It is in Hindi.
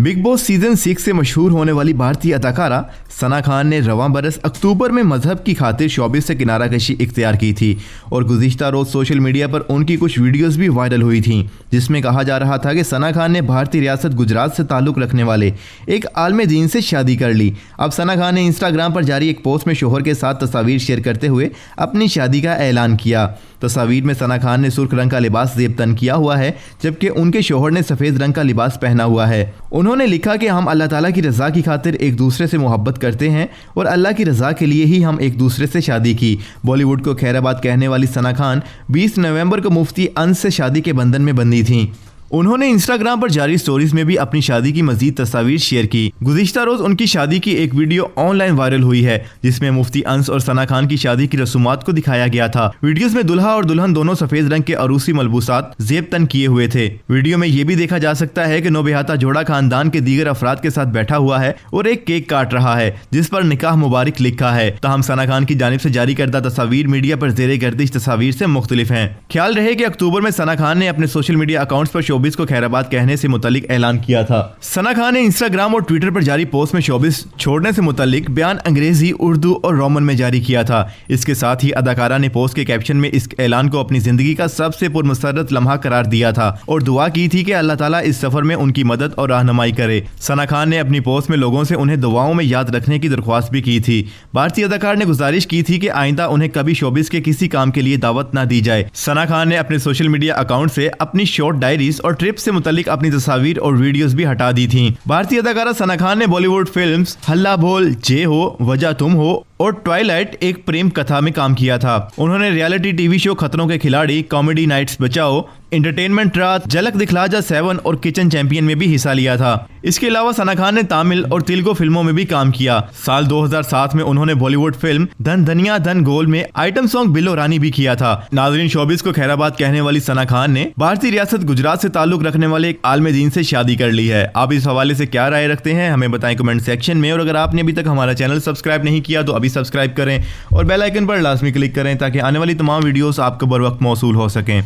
बिग बॉस सीजन 6 से मशहूर होने वाली भारतीय अदाकारा सना खान ने रवां बरस अक्टूबर में मजहब की खातिर शोबिस से किनारा कशी इख्तियार की थी और गुज़िश्ता रोज सोशल मीडिया पर उनकी कुछ वीडियोस भी वायरल हुई थीं, जिसमें कहा जा रहा था कि सना खान ने भारतीय रियासत गुजरात से ताल्लुक़ रखने वाले एक आलिम दीन से शादी कर ली। अब सना खान ने इंस्टाग्राम पर जारी एक पोस्ट में शोहर के साथ तस्वीर शेयर करते हुए अपनी शादी का ऐलान किया। तस्वीर में सना खान ने सुर्ख रंग का लिबास ज़ेब तन किया हुआ है, जबकि उनके शोहर ने सफ़ेद रंग का लिबास पहना हुआ है। उन्होंने लिखा कि हम अल्लाह ताला की रज़ा की खातिर एक दूसरे से मोहब्बत करते हैं और अल्लाह की रज़ा के लिए ही हम एक दूसरे से शादी की। बॉलीवुड को खैराबाद कहने वाली सना खान 20 नवंबर को मुफ्ती अंस से शादी के बंधन में बंधी थीं। उन्होंने इंस्टाग्राम पर जारी स्टोरीज में भी अपनी शादी की मजीद तस्वीर शेयर की। गुज़िश्ता रोज उनकी शादी की एक वीडियो ऑनलाइन वायरल हुई है, जिसमें मुफ्ती अंस और सना खान की शादी की रसूमात को दिखाया गया था। वीडियोस में दुल्हा और दुल्हन दोनों सफेद रंग के अरूसी मलबूसात ज़ेब तन किए हुए थे। वीडियो में ये भी देखा जा सकता है कि नौबेहाता जोड़ा खानदान के दीगर अफराद के साथ बैठा हुआ है और एक केक काट रहा है, जिस पर निकाह मुबारक लिखा है। तहम सना खान की जानिब से जारी करदा तस्वीर मीडिया पर ज़ेरे गर्दिश तस्वीर से मुख्तलिफ है। ख्याल रहे कि अक्टूबर में सना खान ने अपने सोशल मीडिया अकाउंट्स पर शोबिस को खैराबाद कहने से मुतालिक ऐलान किया था। सना खान ने इंस्टाग्राम और ट्विटर पर जारी पोस्ट में शोबिस छोड़ने से मुतालिक बयान अंग्रेजी, उर्दू और रोमन में जारी किया था। इसके साथ ही अदाकारा ने पोस्ट के कैप्शन में इस ऐलान को अपनी जिंदगी का सबसे पुरमसरत लम्हा करार दिया था और दुआ की थी कि अल्लाह ताला इस सफर में उनकी मदद और रहनुमाई करे। सना खान ने अपनी पोस्ट में लोगों से उन्हें दुआओं में याद रखने की दरख्वास्त भी की थी। भारतीय अदाकार ने गुजारिश की थी कि आइंदा उन्हें कभी शोबिस के किसी काम के लिए दावत न दी जाए। सना खान ने अपने सोशल मीडिया अकाउंट से अपनी शॉर्ट डायरीज और ट्रिप से मुतालिक अपनी तस्वीर और वीडियोस भी हटा दी थीं। भारतीय अदाकारा सना खान ने बॉलीवुड फिल्म्स हल्ला बोल, जे हो, वजह तुम हो और ट्वाइलाइट एक प्रेम कथा में काम किया था। उन्होंने रियलिटी टीवी शो खतरों के खिलाड़ी, कॉमेडी नाइट्स बचाओ, एंटरटेनमेंट रात, झलक दिखला जा 7 और किचन चैंपियन में भी हिस्सा लिया था। इसके अलावा सना खान ने तमिल और तेलुगु फिल्मों में भी काम किया। साल 2007 में उन्होंने बॉलीवुड फिल्म धन धनिया धन गोल में आइटम सॉन्ग बिल्लो रानी भी किया था। नाज़रीन, शोबिस को खैराबाद कहने वाली सना खान ने भारतीय रियासत गुजरात से ताल्लुक रखने वाले एक आलिम दीन से शादी कर ली है। आप इस हवाले से क्या राय रखते हैं, हमें बताएं कमेंट सेक्शन में। और अगर आपने अभी तक हमारा चैनल सब्सक्राइब नहीं किया तो अभी सब्सक्राइब करें और बेल आइकन पर लाजमी क्लिक करें ताकि आने वाली तमाम वीडियोस आपको बर वक्त मौसूल हो सकें।